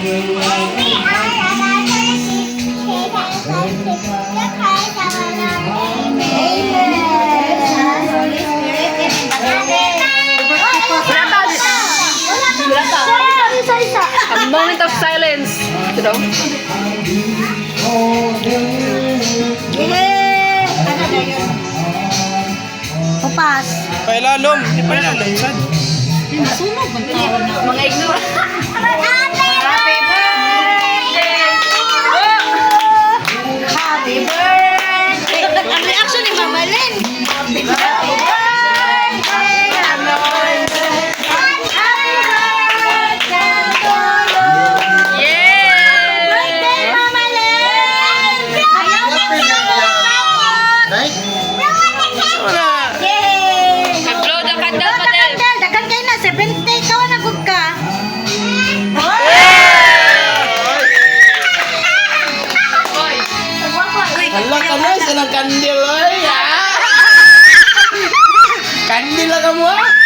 A moment of silence. Ito daw. Pupas. Pailalom. Di pa ilalom. Sad. Masunog. Mga ignore. Happy birthday! Happy birthday! Ang reaction ni Mama Len. Happy birthday! Hala ka na, silang kandil ay. Kandil lang ka mo ah.